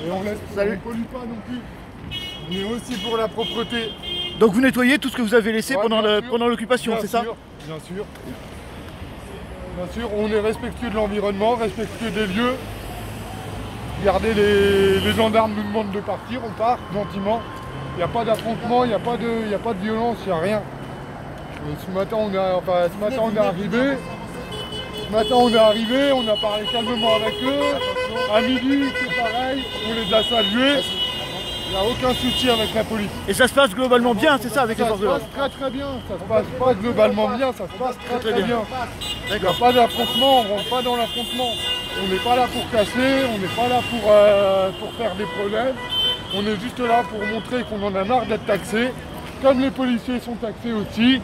Et on ne pollue pas non plus. On est aussi pour la propreté. Donc vous nettoyez tout ce que vous avez laissé Ouais, pendant l'occupation, c'est ça? Bien sûr. Bien sûr, on est respectueux de l'environnement, respectueux des lieux. Regardez, les gendarmes nous demandent de partir, on part gentiment. Il n'y a pas d'affrontement, il n'y a pas de violence, il n'y a rien. Et ce matin on est arrivé. Ce matin on est arrivé, on a parlé calmement avec eux. À midi c'est pareil, on les a salués. Il n'y a aucun souci avec la police. Et ça se passe globalement bien, c'est ça, avec les Ça forces se de passe l'ordre? très bien, ça se passe pas globalement bien, ça se passe très bien. Il n'y a pas d'affrontement, on ne rentre pas dans l'affrontement. On n'est pas là pour casser, on n'est pas là pour faire des problèmes. On est juste là pour montrer qu'on en a marre d'être taxés. Comme les policiers sont taxés aussi,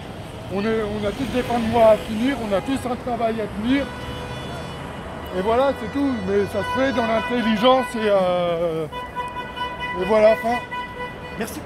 on a tous des fins de mois à finir, on a tous un travail à tenir. Et voilà, c'est tout. Mais ça se fait dans l'intelligence et voilà, fin. Merci.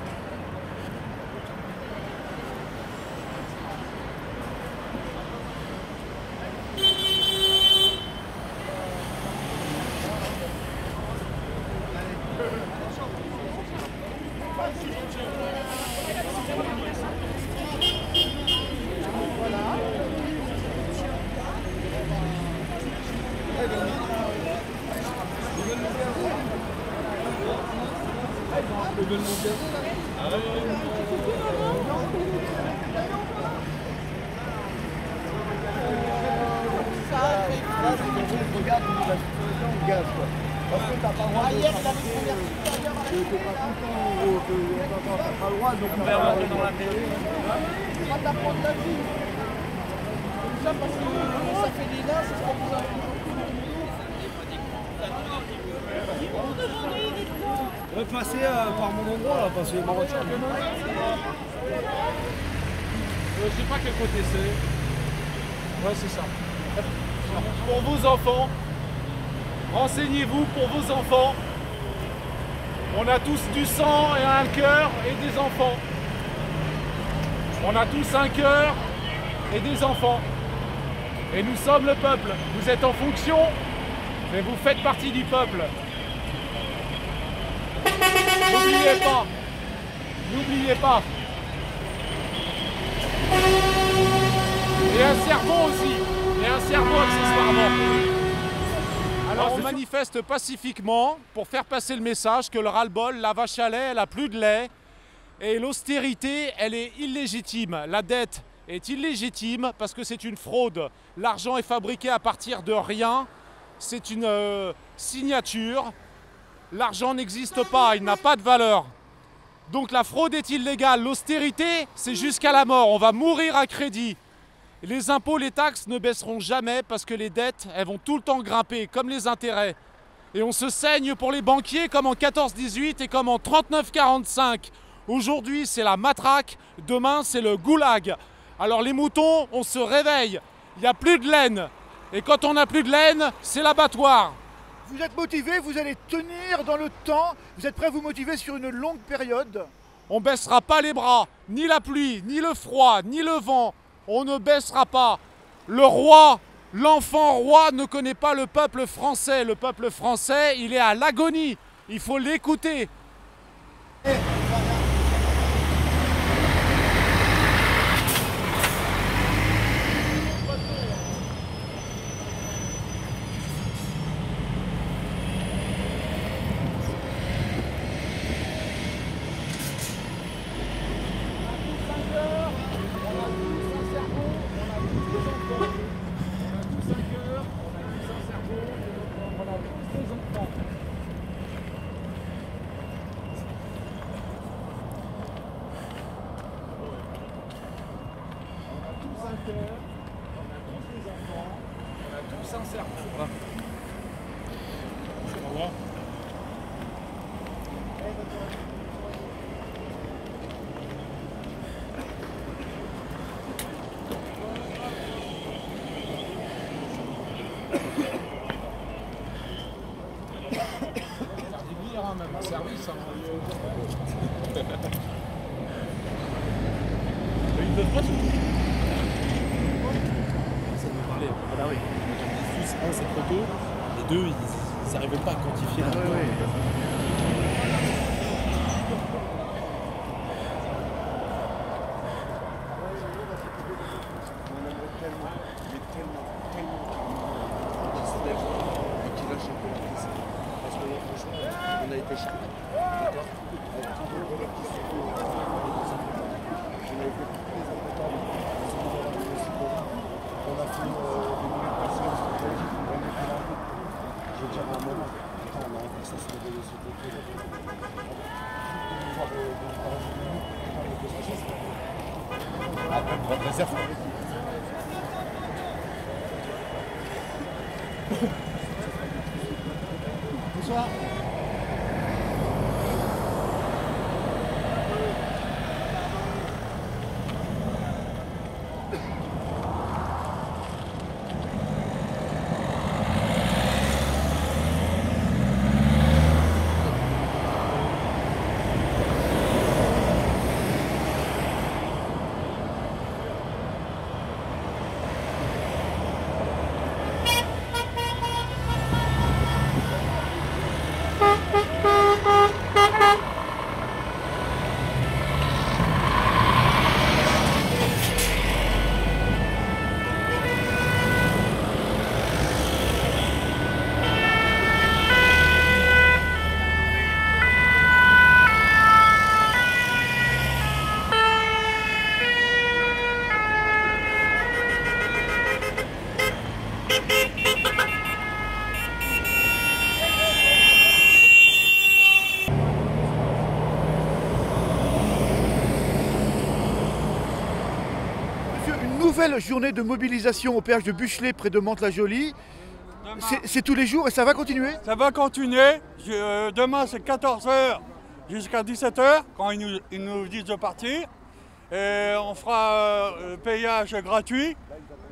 Regarde le gaz quoi. Parce que t'as pas le droit de... T'es pas content, t'as pas le droit, donc t'as pas le droit. C'est pas d'apprendre la vie. Tout ça parce que ça fait des nains, c'est ce qu'on vous a On va passer par mon endroit là, parce que ma voiture. Je sais pas quel côté c'est. Ouais, c'est ça. Pour vos enfants, renseignez-vous pour vos enfants. On a tous du sang et un cœur et des enfants. On a tous un cœur et des enfants. Et nous sommes le peuple. Vous êtes en fonction, mais vous faites partie du peuple. N'oubliez pas. N'oubliez pas. Et un cerveau aussi. Et un cerveau accessoirement. Alors on manifeste pacifiquement pour faire passer le message que le ras-le-bol, la vache à lait, elle n'a plus de lait. Et l'austérité, elle est illégitime. La dette est illégitime parce que c'est une fraude. L'argent est fabriqué à partir de rien. C'est une signature. L'argent n'existe pas, il n'a pas de valeur. Donc la fraude est illégale. L'austérité, c'est jusqu'à la mort. On va mourir à crédit. Les impôts, les taxes ne baisseront jamais parce que les dettes, elles vont tout le temps grimper, comme les intérêts. Et on se saigne pour les banquiers comme en 14-18 et comme en 39-45. Aujourd'hui, c'est la matraque, demain, c'est le goulag. Alors les moutons, on se réveille. Il n'y a plus de laine. Et quand on n'a plus de laine, c'est l'abattoir. Vous êtes motivé, vous allez tenir dans le temps, vous êtes prêt à vous motiver sur une longue période? On ne baissera pas les bras, ni la pluie, ni le froid, ni le vent. On ne baissera pas. Le roi, l'enfant roi ne connaît pas le peuple français. Le peuple français, il est à l'agonie. Il faut l'écouter. Ils peuvent pas tout. Ça nous parlait. Voilà, oui. Tous, un, c'est trop tôt. Les deux, ils n'arrivent pas à quantifier la Bonsoir. Nouvelle journée de mobilisation au péage de Buchelet près de Mantes-la-Jolie. C'est tous les jours et ça va continuer? Ça va continuer. Demain c'est 14 h jusqu'à 17 h quand ils nous disent de partir. Et on fera payage gratuit.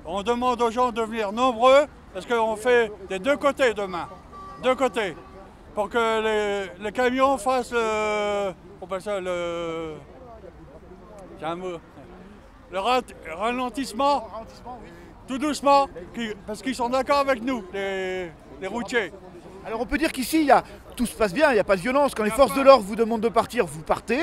On demande aux gens de venir nombreux parce qu'on fait des deux côtés demain. Deux côtés. Pour que les camions fassent on appelle ça j'ai un mot. Le ralentissement, tout doucement, parce qu'ils sont d'accord avec nous, les routiers. Alors on peut dire qu'ici, tout se passe bien, il n'y a pas de violence. Quand les forces de l'ordre vous demandent de partir, vous partez.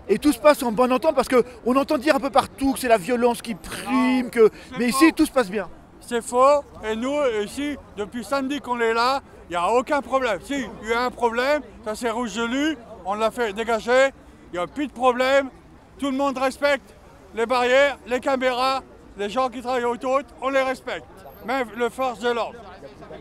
Et tout se passe en bonne entente, parce qu'on entend dire un peu partout que c'est la violence qui prime, mais ici, tout se passe bien. C'est faux, et nous, ici, depuis samedi qu'on est là, il n'y a aucun problème. Si, il y a un problème, ça s'est résolu, on l'a fait dégager, il n'y a plus de problème, tout le monde respecte les barrières, les caméras, les gens qui travaillent autour, on les respecte. Même les forces de l'ordre.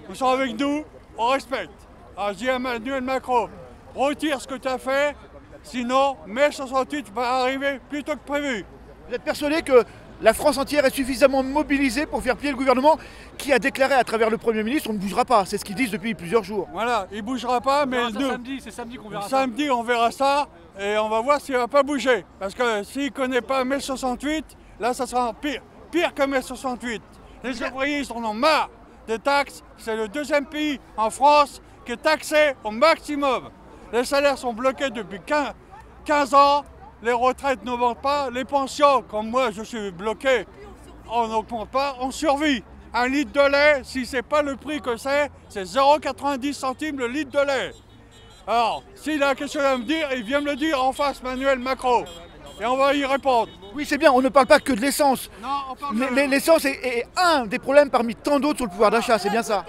Ils sont avec nous, on respecte. Alors je dis à Emmanuel Macron, retire ce que tu as fait, sinon mai 68 va arriver plus tôt que prévu. Vous êtes persuadé que la France entière est suffisamment mobilisée pour faire plier le gouvernement qui a déclaré à travers le Premier ministre on ne bougera pas, c'est ce qu'ils disent depuis plusieurs jours. Voilà, il ne bougera pas, mais non, c'est samedi qu'on verra ça. Samedi on verra ça. Et on va voir s'il ne va pas bouger. Parce que s'il ne connaît pas mai 68, là ça sera pire que mai 68. Les ouvriers ils en ont marre des taxes. C'est le deuxième pays en France qui est taxé au maximum. Les salaires sont bloqués depuis 15 ans. Les retraites n'augmentent pas. Les pensions, comme moi je suis bloqué, on n'augmente pas. On survit. Un litre de lait, si ce n'est pas le prix que c'est 0,90 centimes le litre de lait. Alors, s'il a quelque chose à me dire, il vient me le dire en face, Emmanuel Macron. Et on va y répondre. Oui, c'est bien, on ne parle pas que de l'essence. Non, on parle l'essence est un des problèmes parmi tant d'autres sur le pouvoir d'achat, c'est bien ça.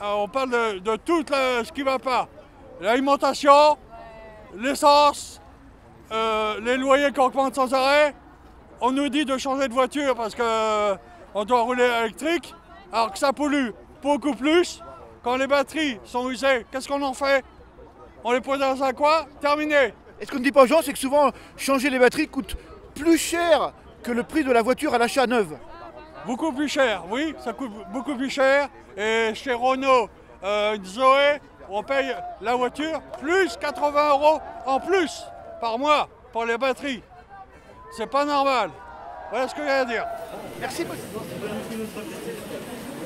On parle de tout ce qui ne va pas. L'alimentation, l'essence, les loyers qui augmentent sans arrêt. On nous dit de changer de voiture parce qu'on doit rouler électrique, alors que ça pollue beaucoup plus. Quand les batteries sont usées, qu'est-ce qu'on en fait? On les pose dans un coin, terminé. Et ce qu'on ne dit pas aux gens, c'est que souvent, changer les batteries coûte plus cher que le prix de la voiture à l'achat neuve. Beaucoup plus cher, oui, ça coûte beaucoup plus cher. Et chez Renault, Zoé, on paye la voiture plus 80 € en plus par mois pour les batteries. C'est pas normal. Voilà ce que j'ai à dire. Merci beaucoup.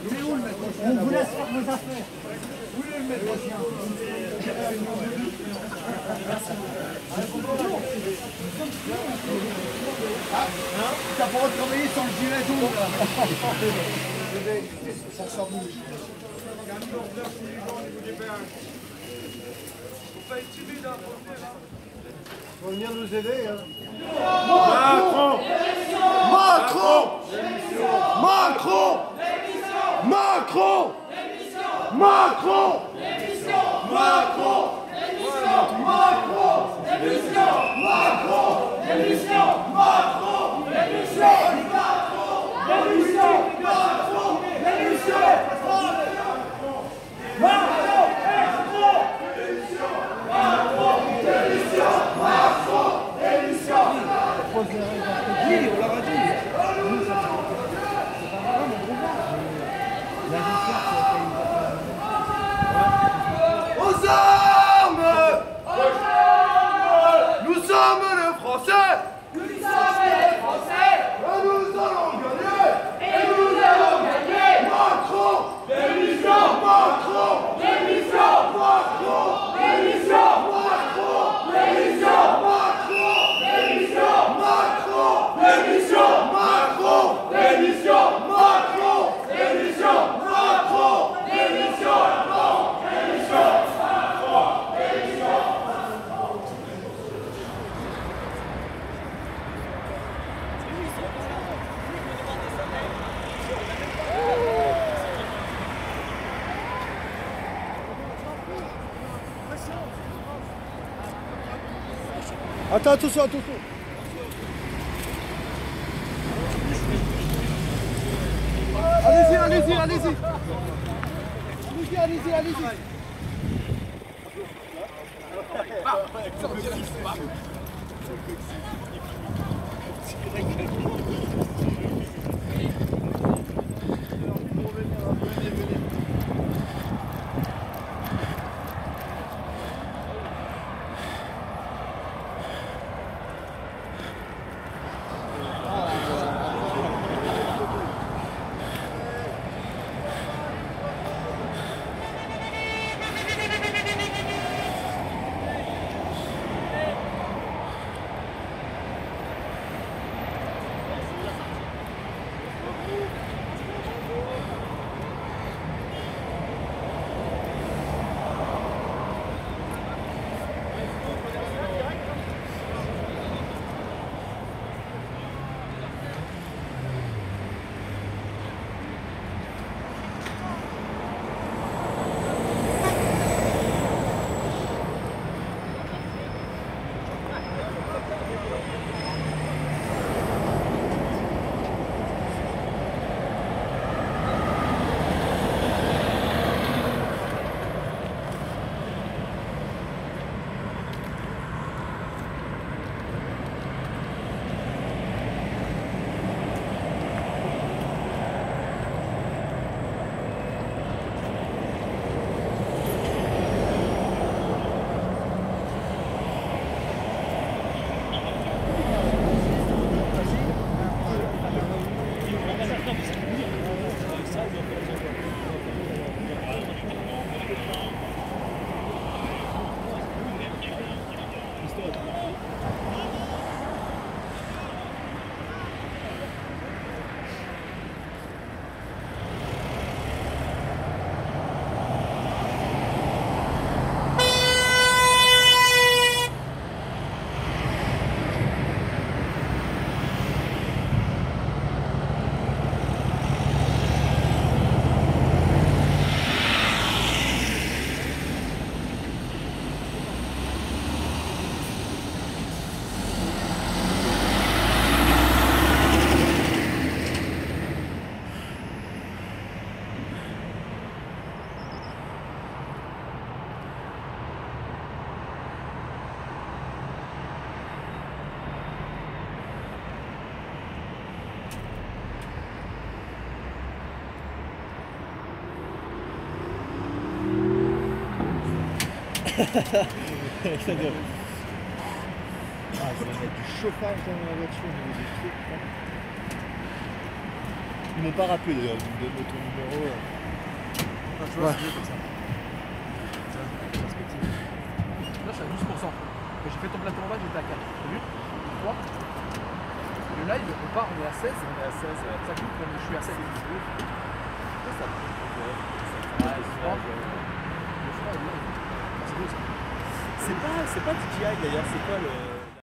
On vous laisse faire vos affaires. Où est le médecin? T'as pas retravaillé sans le gilet jaune là. Ça bouge. Faut pas être timide à porter là. Faut venir nous aider hein. Macron! Macron! Macron! Macron! Macron! Aux armes! Nous sommes les Français! Nous sommes les Français! Et nous allons gagner! Et nous allons gagner! Macron! Démission! Macron! Démission! Macron! Démission! Macron! Démission! Macron! Démission! Macron! Démission! Macron! Démission! Macron! Démission! Macron! Démission! Attends, attention, attention. Allez-y, allez-y, allez-y. Allez-y, allez-y, allez-y. Ça doit... Ah, ça va mettre du chauffage dans la voiture, au niveau des trucs. Ils m'ont pas rappelé d'ailleurs, ils me donnent ton numéro. Ah, tu vois, c'est mieux comme ça. Perspective. Là, je suis à 12%. Quand j'ai fait ton plateau en bas, j'étais à 4. T'as vu 3. Le live, on part, on est à 16. On est à 16. Ça coupe, je suis à 7. C'est ça. Ouais, c'est froid. Le froid est bien. C'est beau ça. C'est pas DJI d'ailleurs, c'est quoi le...